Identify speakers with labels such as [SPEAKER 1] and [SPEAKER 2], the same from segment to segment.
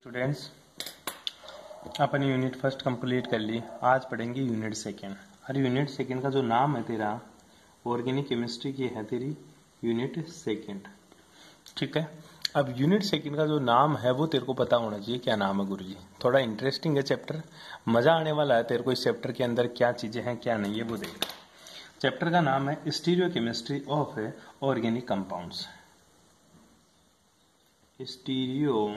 [SPEAKER 1] Students, अपन unit first complete कर ली। आज पढ़ेंगे यूनिट सेकेंड। और यूनिट सेकेंड का जो नाम है तेरा ऑर्गेनिक केमिस्ट्री की है तेरी यूनिट सेकेंड। ठीक है, अब यूनिट सेकेंड का जो नाम है वो तेरे को पता होना चाहिए। क्या नाम है गुरुजी? थोड़ा इंटरेस्टिंग है चैप्टर, मजा आने वाला है तेरे को। इस चैप्टर के अंदर क्या चीजें हैं क्या नहीं है वो देख। चैप्टर का नाम है stereo chemistry of organic compounds. Stereo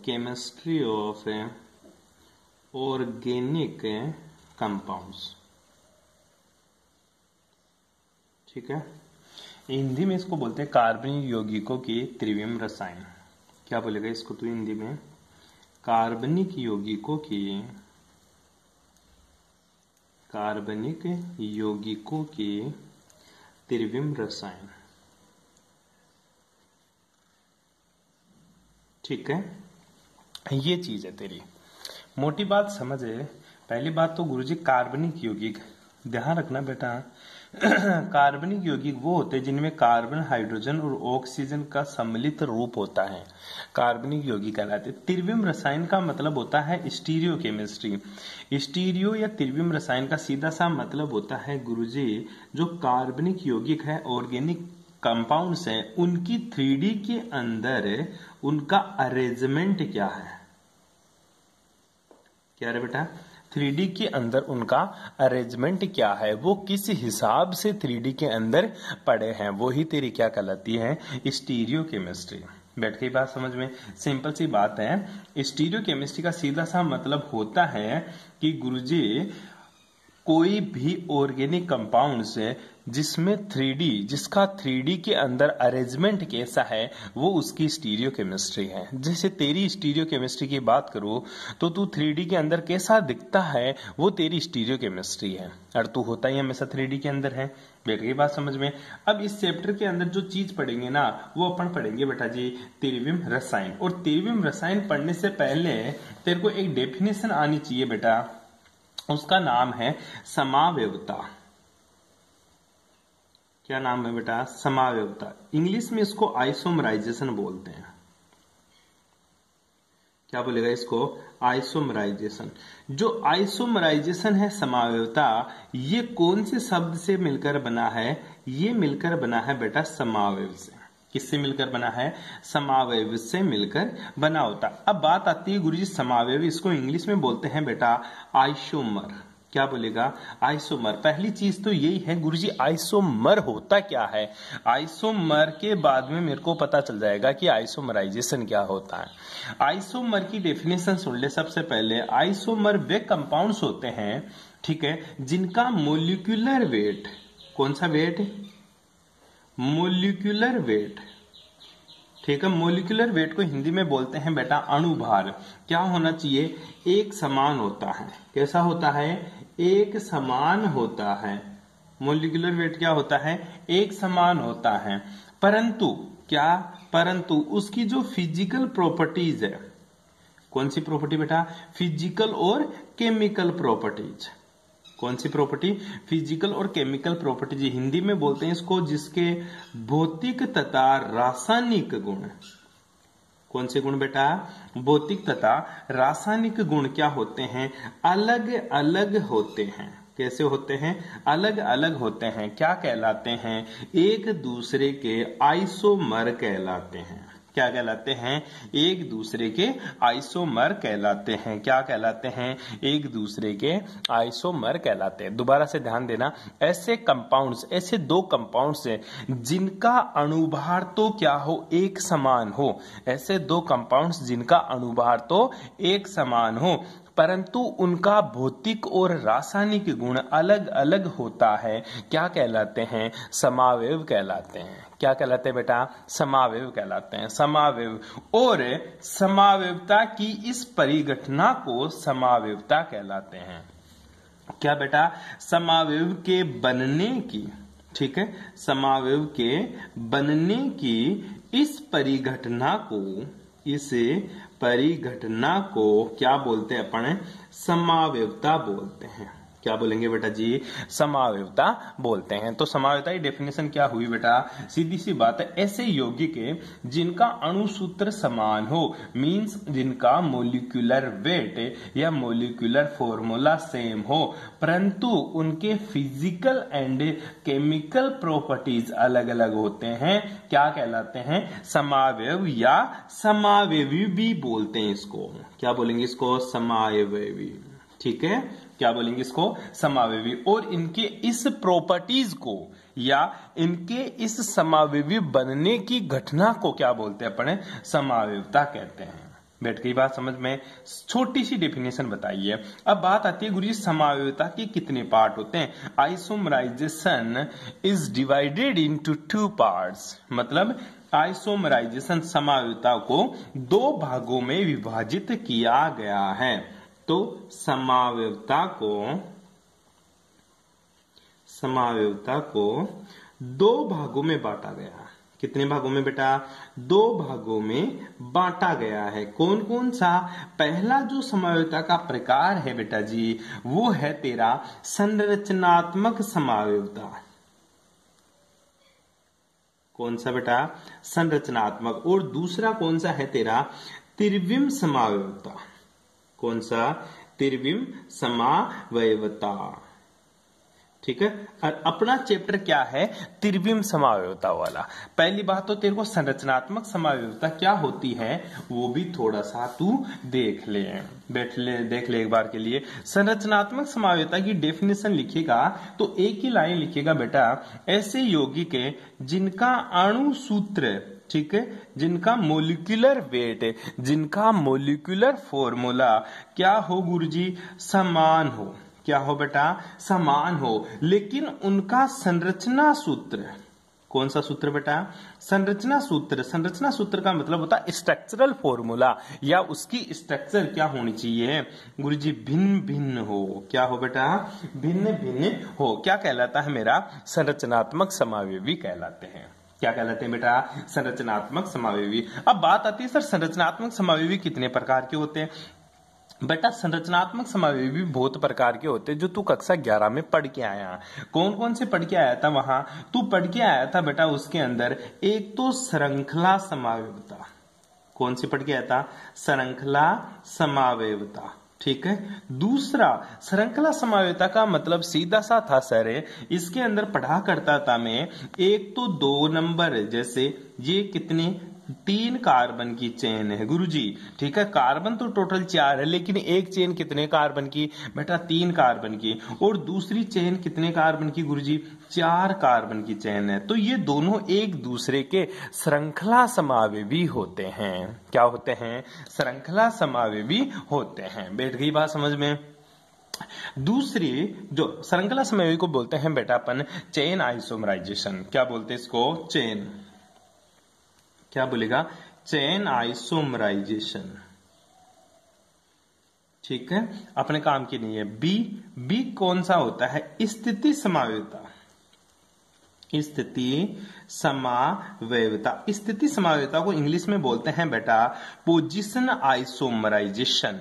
[SPEAKER 1] chemistry of organic compounds. ठीक है, हिंदी में इसको बोलते हैं कार्बनिक यौगिकों के त्रिविम रसायन। क्या बोलेगा इसको तू हिंदी में? कार्बनिक यौगिकों के त्रिविम रसायन। ठीक है, ये चीज है तेरी। मोटी बात समझे। पहली बात तो गुरुजी कार्बनिक यौगिक, ध्यान रखना बेटा। कार्बनिक यौगिक वो होते हैं जिनमें कार्बन, हाइड्रोजन और ऑक्सीजन का सम्मिलित रूप होता है, कार्बनिक यौगिक कहलाते हैं। त्रिविम रसायन का मतलब होता है स्टीरियो केमिस्ट्री। स्टीरियो या त्रिविम रसायन का सीधा सा मतलब होता है गुरुजी, जो कार्बनिक यौगिक है, ऑर्गेनिक कंपाउंड्स हैं, उनकी 3D के अंदर उनका अरेंजमेंट क्या है। क्या है बेटा? 3D के अंदर उनका अरेंजमेंट क्या है, वो किस हिसाब से 3D के अंदर पड़े हैं, वो ही तेरी क्या कहलाती है? Stereo chemistry. बैठ गई बात समझ में? सिंपल सी बात है। स्टीरियो केमिस्ट्री का सीधा सा मतलब होता है कि गुरुजी कोई भी ऑर्गेनिक कंपाउंड्स जिसमें 3D, जिसका 3D के अंदर अरेंजमेंट कैसा है, वो उसकी स्टीरियो केमिस्ट्री है। जैसे तेरी स्टीरियो केमिस्ट्री की बात करूं तो तू 3D के अंदर कैसा दिखता है, वो तेरी स्टीरियो केमिस्ट्री है। और तू होता ही हमेशा 3D के अंदर है। बैठ गई बात समझ में? अब इस चैप्टर के अंदर जो चीज पढ़ेंगे ना, वो अपन पढ़ेंगे बेटा जी त्रिविम रसायन। और त्रिविम रसायन पढ़ने से पहले तेरे को एक डेफिनेशन आनी चाहिए बेटा, उसका नाम है समावयवता। क्या नाम है बेटा? समावयवता। इंग्लिश में इसको आइसोमराइजेशन बोलते हैं। क्या बोलेगा इसको? आइसोमराइजेशन। जो आइसोमराइजेशन है, समावयवता, ये कौन से शब्द से मिलकर बना है? ये मिलकर बना है बेटा समावयव से। किससे मिलकर बना है? समावयव से मिलकर बना होता। अब बात आती है गुरुजी समावयव, इसको इंग्लिश में बोलते हैं बेटा आइसोमर। क्या बोलेगा? आइसोमर। पहली चीज तो यही है गुरुजी, आइसोमर होता क्या है। आइसोमर के बाद में मेरे को पता चल जाएगा कि आइसोमराइजेशन क्या होता है। आइसोमर की डेफिनेशन सुन ले सबसे पहले। आइसोमर वे कंपाउंड्स होते हैं, ठीक है, जिनका मोलिक्यूलर वेट, कौन सा वेट? Molecular wait. ठीक है, मोलिक्यूलर वेट को हिंदी में बोलते हैं बेटा अणुभार। क्या होना चाहिए? एक समान होता है। कैसा होता है? एक समान होता है। मोलिक्यूलर वेट क्या होता है? एक समान होता है। परंतु क्या? परंतु उसकी जो फिजिकल प्रॉपर्टीज है, कौन सी प्रॉपर्टी बेटा? फिजिकल और केमिकल प्रॉपर्टीज। कौन सी प्रॉपर्टी? फिजिकल और केमिकल प्रॉपर्टी। जी हिंदी में बोलते हैं इसको, जिसके भौतिक तथा रासायनिक गुण। कौन से गुण बेटा? भौतिक तथा रासायनिक गुण क्या होते हैं? अलग अलग होते हैं। कैसे होते हैं? अलग अलग होते हैं। क्या कहलाते हैं? एक दूसरे के आइसोमर कहलाते हैं। क्या कहलाते हैं? एक दूसरे के आइसोमर कहलाते हैं। क्या कहलाते हैं? एक दूसरे के आइसोमर कहलाते हैं। दोबारा से ध्यान देना, ऐसे कंपाउंड्स, ऐसे दो कंपाउंड्स हैं जिनका अणुभार तो क्या हो? एक समान हो। ऐसे दो कंपाउंड्स जिनका अणुभार तो एक समान हो, परंतु उनका भौतिक और रासायनिक गुण अलग अलग होता है। क्या कहलाते हैं? समावयव कहलाते हैं। क्या कहलाते हैं बेटा? समावयव कहलाते हैं। समावयव। और समावयवता की इस परिघटना को समावयवता कहलाते हैं। क्या बेटा? समावयव के बनने की, ठीक है, समावयव के बनने की इस परिघटना को, इस परिघटना को क्या बोलते हैं अपन? समावयवता बोलते हैं। क्या बोलेंगे बेटा जी, समावयवता बोलते हैं। तो समावयवता की डेफिनेशन क्या हुई बेटा, सीधी सी बात है, ऐसे यौगिक जिनका अणुसूत्र समान हो, मींस जिनका मोलिकुलर वेट या मोलिकुलर फॉर्मूला सेम हो, परंतु उनके फिजिकल एंड केमिकल प्रॉपर्टीज अलग अलग होते हैं, क्या कहलाते हैं, समावयव या समावयवी भी बोलते हैं इसको। क्या बोलेंगे इसको, समावयवी। ठीक है, क्या बोलेंगे इसको, समावयवी। और इनके इस प्रॉपर्टीज को या इनके इस समावयवी बनने की घटना को क्या बोलते हैं अपन, समावयवता कहते हैं। बैठ गई बात समझ में। छोटी सी डेफिनेशन बताइए। अब बात आती है गुरुजी समावयवता के कितने पार्ट होते हैं। Isomerisation is divided into 2 parts, मतलब आइसोमराइजेशन समावयवता को 2 भागों में विभाजित किया गया है। तो समावयवता को 2 भागों में बांटा गया। कितने भागों में बेटा, 2 भागों में बांटा गया है। कौन कौन सा, पहला जो समावयवता का प्रकार है बेटा जी, वो है तेरा संरचनात्मक समावयवता। कौन सा बेटा, संरचनात्मक। और दूसरा कौन सा है तेरा, त्रिविम समावयवता। कौन सा, त्रिविम समावयवता। ठीक है, और अपना चैप्टर क्या है, त्रिविम समावयवता वाला। पहली बात तो तेरे को संरचनात्मक समावयवता क्या होती है वो भी थोड़ा सा तू देख ले, देख ले एक बार के लिए। संरचनात्मक समावयवता की डेफिनेशन लिखेगा तो एक ही लाइन लिखेगा बेटा, ऐसे यौगिक जिनका अणु सूत्र, ठीक है, जिनका मोलिकुलर वेट, जिनका मोलिकुलर फॉर्मूला क्या हो गुरुजी, समान हो। क्या हो बेटा, समान हो, लेकिन उनका संरचना सूत्र, कौन सा सूत्र बेटा, संरचना सूत्र। संरचना सूत्र का मतलब होता है स्ट्रक्चरल फॉर्मूला, या उसकी स्ट्रक्चर क्या होनी चाहिए गुरुजी, भिन्न भिन्न हो। क्या हो बेटा, भिन्न भिन्न हो। क्या कहलाता है मेरा, संरचनात्मक समावयवी कहलाते हैं। क्या कहलाते हैं बेटा, संरचनात्मक समावयवी। अब बात आती है सर संरचनात्मक समावयवी कितने प्रकार के होते हैं। बेटा संरचनात्मक समावयवी बहुत प्रकार के होते हैं, जो तू कक्षा 11 में पढ़ के आया। कौन कौन से पढ़ के आया था वहां, तू पढ़ के आया था बेटा उसके अंदर, एक तो श्रृंखला समावयवता। कौन सी पढ़ के आया था, श्रृंखला समावयवता। ठीक है, दूसरा श्रृंखला समावयवता का मतलब सीधा सा था सर, इसके अंदर पढ़ा करता था मैं, एक तो 2 नंबर, जैसे ये कितने 3 कार्बन की चेन है गुरुजी। ठीक है, कार्बन तो टोटल 4 है, लेकिन एक चेन कितने कार्बन की बेटा, 3 कार्बन की। और दूसरी चेन कितने कार्बन की गुरुजी, 4 कार्बन की चेन है। तो ये दोनों एक दूसरे के श्रृंखला समावयवी होते हैं। क्या होते हैं, श्रृंखला समावयवी होते हैं। बैठ गई बात समझ में। दूसरी जो श्रृंखला समावयवी को बोलते हैं बेटा अपन चेन आइसोमराइजेशन। क्या बोलते हैं इसको, चेन, क्या बोलेगा, चेन आइसोमराइजेशन। ठीक है, अपने काम की नहीं है। बी कौन सा होता है, स्थिति समावयवता। स्थिति समावयवता, स्थिति समावयवता को इंग्लिश में बोलते हैं बेटा पोजीशन आइसोमराइजेशन।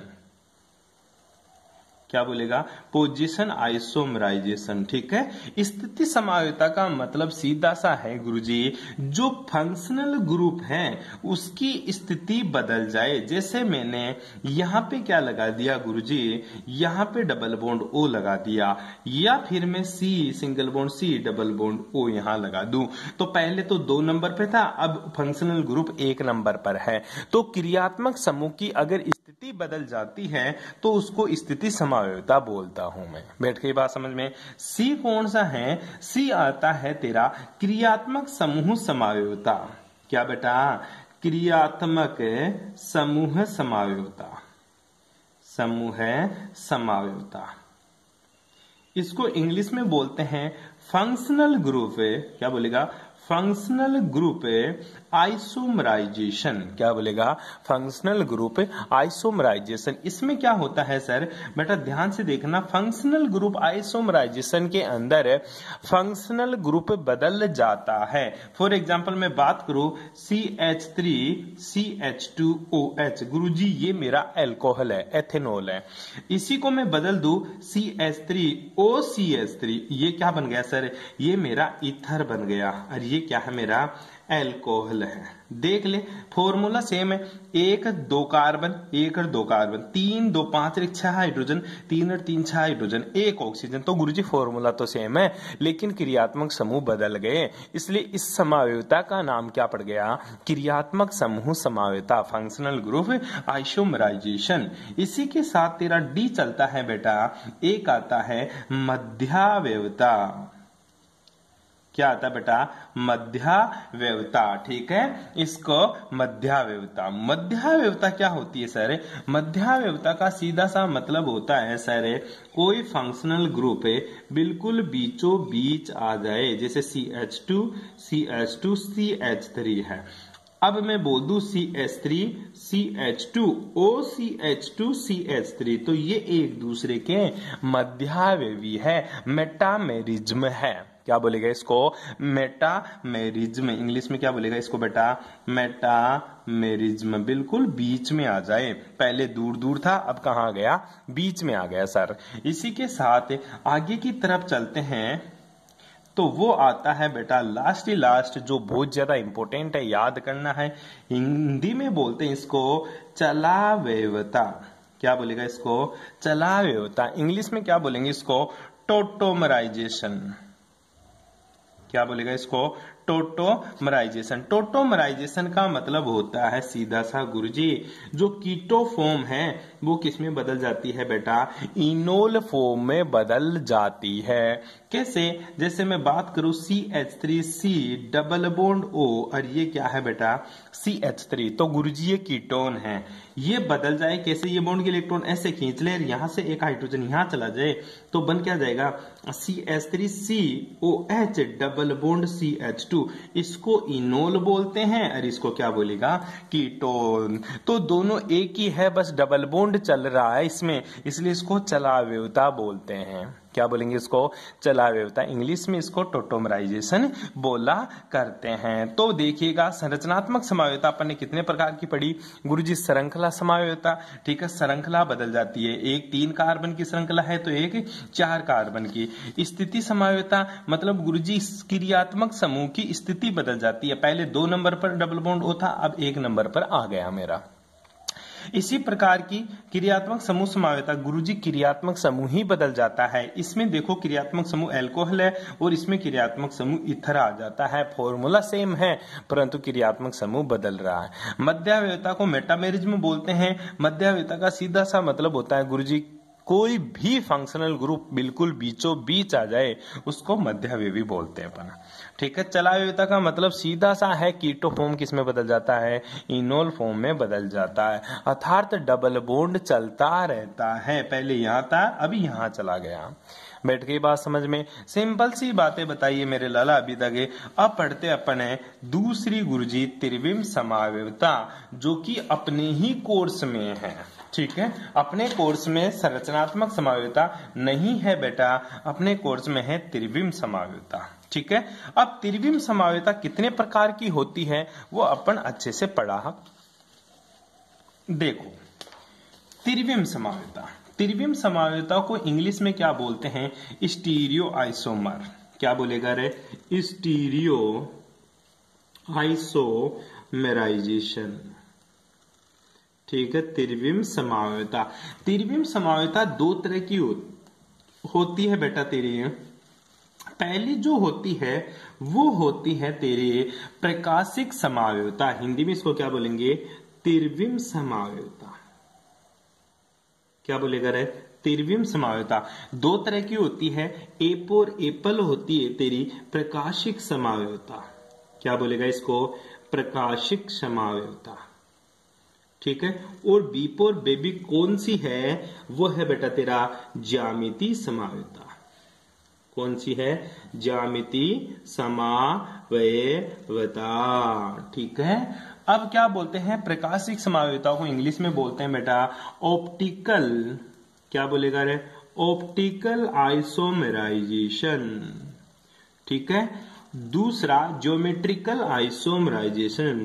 [SPEAKER 1] क्या बोलेगा, पोजीशन आइसोमराइजेशन। ठीक है, स्थिति समावयवता का मतलब सीधा सा है गुरुजी, जो फंक्शनल ग्रुप है उसकी स्थिति बदल जाए। जैसे मैंने यहां पे क्या लगा दिया गुरुजी, यहां पे डबल बॉन्ड ओ लगा दिया, या फिर मैं C single bond C double bond O यहां लगा दूं, तो पहले तो 2 नंबर पे था, अब फंक्शनल ग्रुप 1 नंबर पर है। तो क्रियात्मक समूह की अगर स्थिति बदल जाती है तो उसको स्थिति समावयवता बोलता हूं मैं। बैठ गई बात समझ में। सी कौन सा है, सी आता है तेरा क्रियात्मक समूह समावयवता। क्या बेटा, क्रियात्मक समूह समावयवता, समूह समावयवता। इसको इंग्लिश में बोलते हैं फंक्शनल ग्रुप। क्या बोलेगा, फंक्शनल ग्रुप आइसोमराइजेशन। क्या बोलेगा? Functional group isomerisation. इसमें क्या होता है सर? बेटा ध्यान से देखना, फंक्शनल ग्रुप आइसोमराइजेशन के अंदर फंक्शनल ग्रुप बदल जाता है। फॉर एग्जांपल मैं बात करूं CH3CH2OH, गुरुजी ये मेरा अल्कोहल है, एथेनॉल है। इसी को मैं बदल दूं CH3OCH3, ये क्या बन गया सर? ये मेरा ईथर बन गया, और ये क्या है? मेरा अल्कोहल है। देख ले फॉर्मूला सेम है, 1 2 कार्बन, 1 और 2 कार्बन, 3 2 5 और 6 हाइड्रोजन, 3 और 3 6 हाइड्रोजन, 1 ऑक्सीजन। तो गुरुजी फॉर्मूला तो सेम है, लेकिन क्रियात्मक समूह बदल गए, इसलिए इस समावेयता का नाम क्या पड़ गया? क्रियात्मक समूह समावेयता, फंक्शनल ग्रुप आइसोमराइजेशन। इसी के साथ तेरा डी चलता है बेटा, एक आता है मध्यावयवता। क्या आता है बेटा? मध्यावयवता। ठीक है, इसको मध्यावयवता। मध्यावयवता क्या होती है सर? मध्यावयवता का सीधा सा मतलब होता है सर, कोई फंक्शनल ग्रुप बिल्कुल बीचों बीच आ जाए, जैसे CH2 CH2 CH3 है। अब मैं बोल दूं CH3 CH2 OCH2 CH3, तो ये एक दूसरे के मध्यावयवी है, मेटामेरिज्म है। क्या बोलेगा इसको? मेटामेरिज्म। इंग्लिश में क्या बोलेगा इसको बेटा? मेटामेरिज्म। बिल्कुल बीच में आ जाए, पहले दूर दूर था, अब कहाँ गया? बीच में आ गया सर। इसी के साथ आगे की तरफ चलते हैं, तो वो आता है बेटा लास्ट, जो बहुत ज्यादा इंपॉर्टेंट है, याद करना है। हिंदी में बोलते हैं इसको चलावयवता। क्या बोलेगा इसको? चलावयवता। इंग्लिश में क्या बोलेंगे इसको? टोटोमराइजेशन। क्या बोलेगा इसको? टोटोमराइजेशन। टोटोमराइजेशन का मतलब होता है सीधा सा गुरुजी, जो कीटो फॉर्म है वो किस में बदल जाती है बेटा? इनोल फॉर्म में बदल जाती है। कैसे? जैसे मैं बात करूं CH3C डबल बॉन्ड O, और ये क्या है बेटा? CH3। तो गुरुजी ये कीटोन है, ये बदल जाए कैसे? ये बॉन्ड के इलेक्ट्रॉन ऐसे खींच ले, यहां से एक हाइड्रोजन यहां चला जाए, तो बन क्या जाएगा? CH3COH double bond CH2। इसको इनोल बोलते हैं, और इसको क्या बोलेगा? कीटोन। तो दोनों एक ही है, बस डबल बॉन्ड चल रहा है इसमें, इसलिए इसको चलावयवता बोलते हैं। क्या बोलेंगे इसको? चलावयवता। इंग्लिश में इसको टोटोमराइजेशन बोला करते हैं। तो देखिएगा संरचनात्मक समावयवता अपन ने कितने प्रकार की पढ़ी? गुरुजी श्रृंखला समावयवता। ठीक है, श्रृंखला बदल जाती है, एक 3 कार्बन की श्रृंखला है तो एक 4 कार्बन की। स्थिति समावयवता मतलब गुरुजी क्रियात्मक समूह की स्थिति बदल जाती है, पहले 2 नंबर पर डबल बॉन्ड O था, अब 1 नंबर पर आ गया मेरा। इसी प्रकार की क्रियात्मक समूह समावयवता, गुरुजी क्रियात्मक समूह ही बदल जाता है। इसमें देखो क्रियात्मक समूह अल्कोहल है, और इसमें क्रियात्मक समूह ईथर आ जाता है। फॉर्मूला सेम है, परंतु क्रियात्मक समूह बदल रहा है। मध्यावयवता को मेटामेरिज्म बोलते हैं। मध्यावयवता का सीधा सा मतलब होता है गुरुजी, कोई भी फंक्शनल ग्रुप बिल्कुल बीचों बीच आ जाए, उसको मध्यावयवी बोलते हैं अपन। ठीक है, चलावयवता का मतलब सीधा सा है, कीटो फॉर्म किस में बदल जाता है? इनोल फॉर्म में बदल जाता है, अर्थात डबल बॉन्ड चलता रहता है, पहले यहां था अभी यहां चला गया। बैठ गई बात समझ में? सिंपल सी बातें बताइए मेरे लाला अभी तक। अब पढ़ते अपन है दूसरी गुरुजी त्रिविम समावयवता, जो कि अपने ही कोर्स में है। ठीक है, अपने कोर्स में संरचनात्मक समावयवता नहीं है बेटा, अपने कोर्स में है त्रिविम समावयवता। ठीक है, अब त्रिविम समावयवता कितने प्रकार की होती है वो अपन अच्छे से पढ़ा। देखो त्रिविम समावयवता, त्रिविम समावयवता को इंग्लिश में क्या बोलते हैं? Stereo isomer. क्या बोलेगा रे? Stereo isomerisation. ठीक है, त्रिविम समावयवता। त्रिविम समावयवता 2 तरह की होती है बेटा तेरी। पहली जो होती है वो होती है तेरे प्रकाशिक समावयवता। हिंदी में इसको क्या बोलेंगे? त्रिविम समावयवता। क्या बोलेगा रे? त्रिविम समावयवता 2 तरह की होती है, और एपल होती है तेरी प्रकाशिक समावयवता। क्या बोलेगा इसको? प्रकाशिक समावयवता। ठीक है, और बीपोर बेबी कौन सी है? वो है बेटा तेरा ज्यामिति समावयवता। कौन सी है? ज्यामिति समावयवता। ठीक है। अब क्या बोलते हैं प्रकाशिक समावयवता को इंग्लिश में बोलते हैं बेटा ऑप्टिकल, क्या बोलेगा रे? Optical isomerisation. ठीक है। दूसरा ज्योमेट्रिकल आइसोमराइजेशन,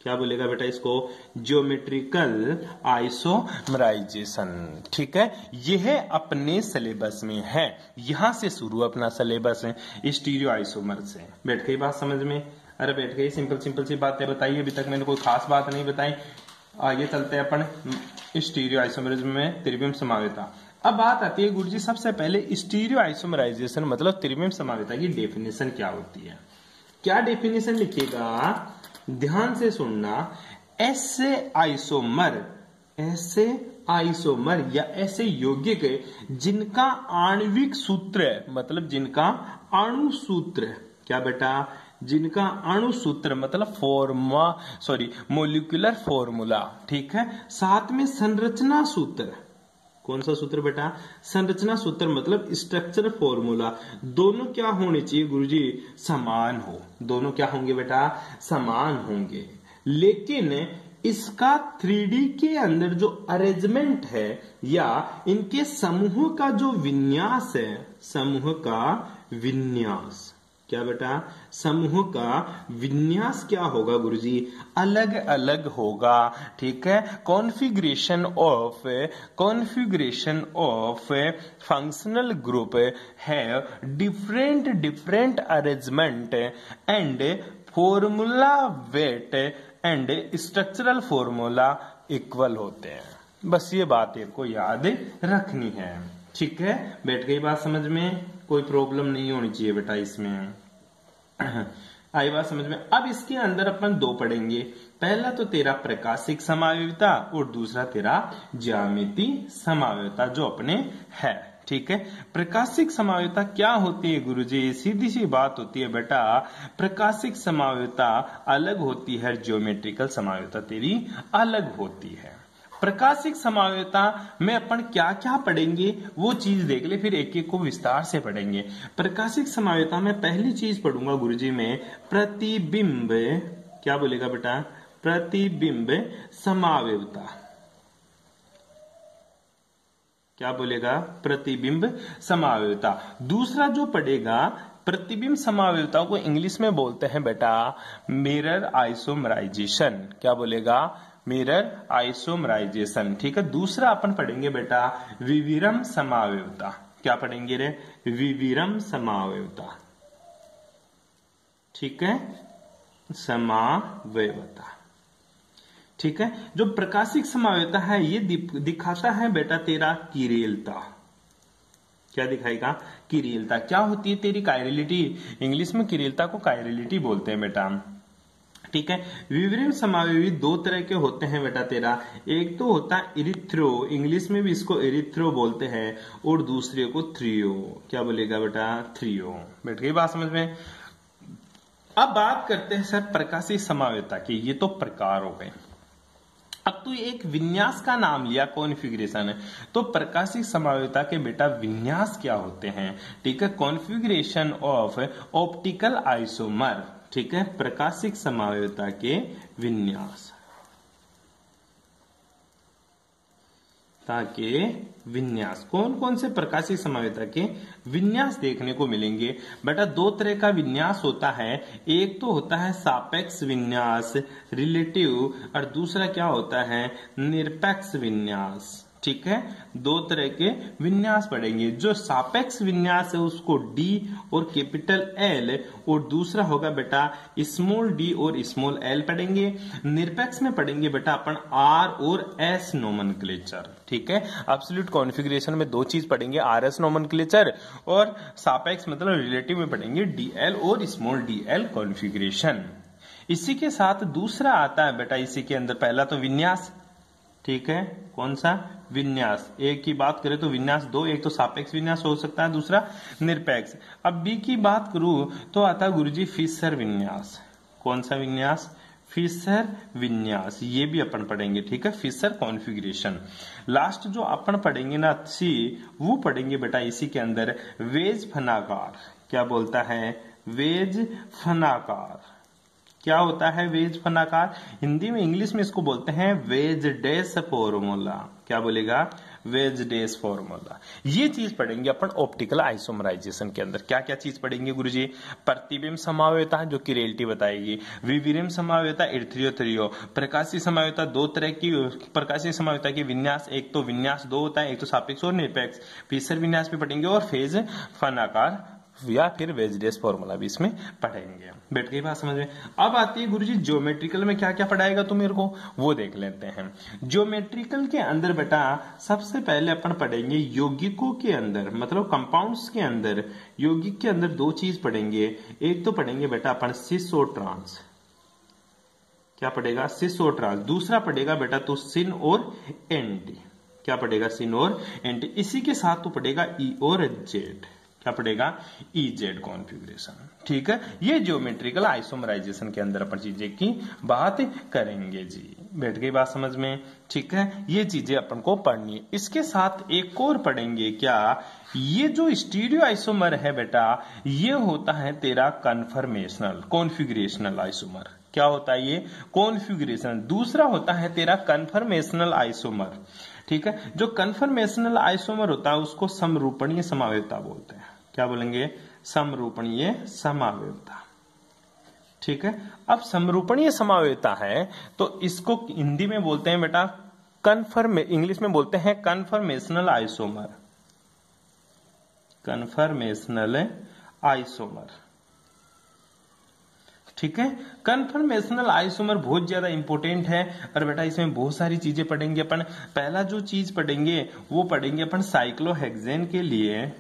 [SPEAKER 1] क्या बोलेगा बेटा इसको? Geometrical isomerisation. ठीक है। यह अपने सिलेबस में है, यहां से शुरू अपना सिलेबस है स्टीरियो आइसोमर से। बैठ गई बात समझ में? अरे बैठ गई। सिंपल सिंपल सी बातें बताई, अभी तक मैंने कोई खास बात नहीं बताई। आगे चलते हैं अपन स्टीरियो आइसोमरिज्म में त्रिविम समावयवता। अब बात आती है गुरुजी सबसे पहले स्टीरियो आइसोमराइजेशन मतलब त्रिविम समावयवता की डेफिनेशन क्या होती है? क्या डेफिनेशन लिखिएगा, ध्यान से सुनना। ऐसे आइसोमर या ऐसे यौगिक जिनका आणविक सूत्र मतलब जिनका अणु सूत्र, क्या बेटा? जिनका अणु सूत्र मतलब मोलिकुलर फॉर्मूला। ठीक है। साथ में संरचना सूत्र, कौन सा सूत्र बेटा? संरचना सूत्र मतलब स्ट्रक्चर फॉर्मूला। दोनों क्या होने चाहिए गुरुजी? समान हो। दोनों क्या होंगे बेटा? समान होंगे। लेकिन इसका 3D के अंदर जो अरेंजमेंट है या इनके समूह का जो विन्यास है, समूह का विन्यास, क्या बेटा? समूह का विन्यास क्या होगा गुरुजी? अलग अलग होगा। ठीक है। कॉन्फ़िगरेशन ऑफ फंक्शनल ग्रुप है different arrangement and formula wait and structural formula equal होते हैं। बस ये बात को याद रखनी है। ठीक है। बैठ गई बात समझ में? कोई प्रॉब्लम नहीं होनी चाहिए बेटा इसमें। आई बात समझ में? अब इसके अंदर अपन दो पढ़ेंगे। पहला तो तेरा प्रकाशिक समावयवता और दूसरा तेरा ज्यामिति समावयवता जो अपने है। ठीक है। प्रकाशिक समावयवता क्या होती है गुरुजी? सीधी सी बात होती है बेटा, प्रकाशिक समावयवता अलग होती है, ज्योमेट्रिकल समावयवता तेरी अलग होती है। प्रकाशिक समावयवता में अपन क्या क्या पढ़ेंगे वो चीज देख ले, फिर एक एक को विस्तार से पढ़ेंगे। प्रकाशिक समावयवता में पहली चीज पढ़ूंगा गुरुजी में प्रतिबिंब, क्या बोलेगा बेटा? प्रतिबिंब समावयवता। क्या बोलेगा? प्रतिबिंब समावयवता। दूसरा जो पढ़ेगा प्रतिबिंब समावयवता को इंग्लिश में बोलते हैं बेटा मिरर आइसोमराइजेशन। क्या बोलेगा? Mirror isomerisation. ठीक है। दूसरा अपन पढ़ेंगे बेटा विविरम समावयवता। क्या पढ़ेंगे रे? विविरम समावयवता। ठीक है। समावयवता। ठीक है। जो प्रकाशिक समावयवता है ये दिखाता है बेटा तेरा किरेलता। क्या दिखाएगा? किरेलता। क्या होती है तेरी कायरलिटी? इंग्लिश में किरेलता को कायरलिटी बोलते हैं बेटा। ठीक है। विवरण समावयवी दो तरह के होते हैं बेटा तेरा। एक तो होता है इरिथ्रो, इंग्लिश में भी इसको इरिथ्रो बोलते हैं, और दूसरे को थ्रियो। क्या बोलेगा बेटा? थ्रियो। बैठ गई बात समझ में? अब बात करते हैं सर प्रकाशिक समावयवता की। ये तो प्रकार हो गए। अब तू एक विन्यास का नाम लिया, कॉन्फ़िगरेशन है, तो प्रकाशिक समावयवता के बेटा विन्यास क्या होते हैं? ठीक है। Configuration of optical isomer. ठीक है। प्रकाशिक समावयवता के विन्यास ताकि विन्यास कौन कौन से प्रकाशिक समावयवता के विन्यास देखने को मिलेंगे बेटा? दो तरह का विन्यास होता है। एक तो होता है सापेक्ष विन्यास रिलेटिव, और दूसरा क्या होता है? निरपेक्ष विन्यास। ठीक है। दो तरह के विन्यास पढ़ेंगे। जो सापेक्ष विन्यास है उसको डी और कैपिटल एल, और दूसरा होगा बेटा स्मॉल डी और स्मॉल एल पढ़ेंगे। निरपेक्ष में पढ़ेंगे बेटा अपन आर और एस नोमेनक्लेचर। ठीक है। एब्सोल्यूट कॉन्फ़िगरेशन में दो चीज पढ़ेंगे, आर एस नोमेनक्लेचर, और सापेक्ष मतलब रिलेटिव में पढ़ेंगे डी एल और स्मॉल डी एल कॉन्फ़िगरेशन। इसी के साथ दूसरा आता है बेटा इसी के अंदर, पहला तो विन्यास। ठीक है। कौन सा? विन्यास। एक की बात करें तो विन्यास दो, एक तो सापेक्ष विन्यास हो सकता है, दूसरा निरपेक्ष। अब बी की बात करूं तो आता गुरुजी फिशर विन्यास। कौन सा विन्यास? फिशर विन्यास, ये भी अपन पढ़ेंगे, ठीक है। Fisher configuration. लास्ट जो अपन पढ़ेंगे ना सी, वो पढ़ेंगे बेटा इसी के अंदर वेज फनाकार। क्या बोलता है? वेज फनाकार। क्या होता है वेज फनाकार? हिंदी में, इंग्लिश में इसको बोलते हैं वेज डेस फॉर्मूला। क्या बोलेगा? वेज डेस फॉर्मूला। ये चीज पढ़ेंगे अपन ऑप्टिकल आइसोमराइजेशन के अंदर। क्या क्या चीज पढ़ेंगे गुरुजी? प्रतिबिंब समावेता जो कि रियलिटी बताएगी, विविरिम समावेता, इर्थ्रियो, प्रकाशीय समावेता, दो तरह की प्रकाशीय समावेता की विन्यास, एक तो विन्यास दो होता है, एक तो सापेक्ष और निरपेक्ष। फिशर विन्यास भी पढ़ेंगे और फेज फनाकार या फिर वेज डेस फॉर्मूला भी इसमें पढ़ेंगे। बैठ गई बात समझ में? अब आती है गुरुजी ज्योमेट्रिकल में क्या क्या पढ़ाएगा तू मेरे को, वो देख लेते हैं। ज्योमेट्रिकल के अंदर बेटा सबसे पहले अपन पढ़ेंगे यौगिकों के अंदर, मतलब कंपाउंड्स के अंदर, यौगिक के अंदर दो चीज पढ़ेंगे। एक तो पढ़ेंगे बेटा अपन सिस और ट्रांस। क्या पढ़ेगा? सिस और ट्रांस। दूसरा पढ़ेगा बेटा तो सिन और एंटी। क्या पढ़ेगा? सिन और एंटी। इसी के साथ तो पढ़ेगा ई और जेड। क्या पड़ेगा? इजेड कॉन्फ़िगरेशन, ठीक है। ये ज्योमेट्रिकल आइसोमराइजेशन के अंदर अपन चीजें की बात करेंगे जी। बैठ गई बात समझ में? ठीक है, ये चीजें अपन को पढ़नी है। इसके साथ एक और पढ़ेंगे। क्या? ये जो स्टीरियो आइसोमर है बेटा, ये होता है तेरा कन्फर्मेशनल कॉन्फ़िगरेशनल आइसोमर। क्या होता है ये? कॉन्फ़िगरेशन। दूसरा होता है तेरा कन्फर्मेशनल आइसोमर, ठीक है। जो कन्फर्मेशनल आइसोमर होता है उसको समरूपणीय समावेता बोलते हैं। क्या बोलेंगे? समरूपणीय समावेता, ठीक है। अब समरूपणीय समावेता है तो इसको हिंदी में बोलते हैं बेटा इंग्लिश में बोलते हैं कन्फर्मेशनल आइसोमर। कन्फर्मेशनल आइसोमर, ठीक है। कन्फर्मेशनल आइसोमर बहुत ज्यादा इंपॉर्टेंट है और बेटा इसमें बहुत सारी चीजें पढ़ेंगे अपन। पहला जो चीज पढ़ेंगे वो पढ़ेंगे अपन साइक्लोहेक्सेन के लिए।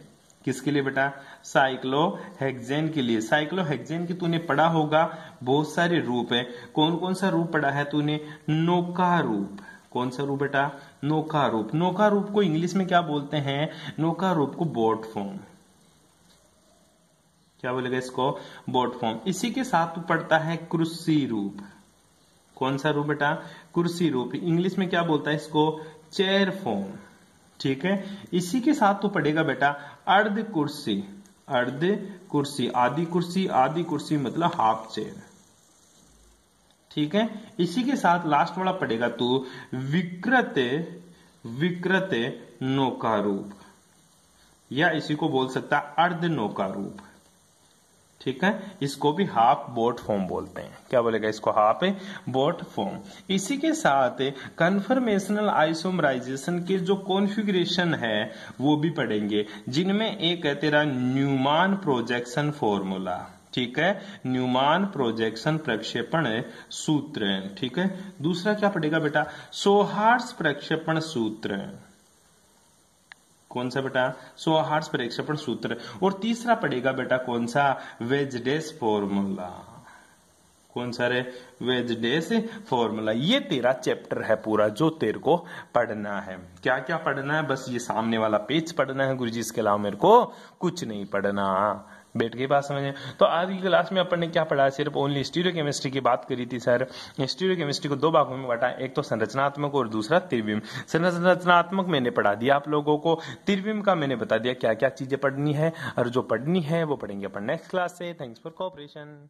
[SPEAKER 1] किसके लिए बेटा? साइक्लोहेक्सेन के लिए। साइक्लोहेक्सेन की तूने पढ़ा होगा, बहुत सारे रूप है। कौन कौन सा रूप पढ़ा है तूने? नौका रूप। कौन सा रूप बेटा? नौका रूप। नौका रूप को इंग्लिश में क्या बोलते हैं? नौका रूप को बोट फॉर्म। क्या बोलेगा इसको? Boat form. इसी के साथ पढ़ता है कुर्सी रूप। कौन सा रूप बेटा? कुर्सी रूप। इंग्लिश में क्या बोलता है इसको? चेयर फॉर्म, ठीक है। इसी के साथ तो पढ़ेगा बेटा अर्ध कुर्सी। अर्ध कुर्सी, आधी कुर्सी, आधी कुर्सी मतलब हाफ चेयर, ठीक है। इसी के साथ लास्ट वाला पढ़ेगा तू विकृत विकृत नौका रूप, या इसी को बोल सकता अर्ध नौका रूप, ठीक है। इसको भी हाफ बोट फॉर्म बोलते हैं। क्या बोलेगा इसको? Half boat form. इसी के साथ कन्फर्मेशनल आइसोमराइजेशन के जो कॉन्फ़िगरेशन है वो भी पढ़ेंगे, जिनमें एक है तेरा न्यूमान प्रोजेक्शन फॉर्मूला, ठीक है। न्यूमान प्रोजेक्शन प्रक्षेपण सूत्र, ठीक है। दूसरा क्या पढ़ेगा बेटा? सोहार्ट्स प्रक्षेपण सूत्र। कौन सा बेटा? सोहार्ट्स प्रक्षेपण सूत्र। और तीसरा पढ़ेगा बेटा कौन सा? वेज डेस फॉर्मूला। कौन सा रे? वेज डेस फॉर्मूला। ये तेरा चैप्टर है पूरा जो तेरे को पढ़ना है। क्या क्या पढ़ना है? बस ये सामने वाला पेज पढ़ना है गुरुजी, इसके अलावा मेरे को कुछ नहीं पढ़ना। बैठ गई बात समझे? तो आज की क्लास में अपन ने क्या पढ़ा? सिर्फ ओनली स्टीरियो केमिस्ट्री की बात करी थी सर। स्टीरियो केमिस्ट्री को दो भागों में बांटा, एक तो संरचनात्मक और दूसरा त्रिविम। संरचनात्मक मैंने पढ़ा दिया आप लोगों को, त्रिविम का मैंने बता दिया क्या क्या चीजें पढ़नी है, और जो पढ़नी है वो पढ़ेंगे अपन नेक्स्ट क्लास से। Thanks for cooperation.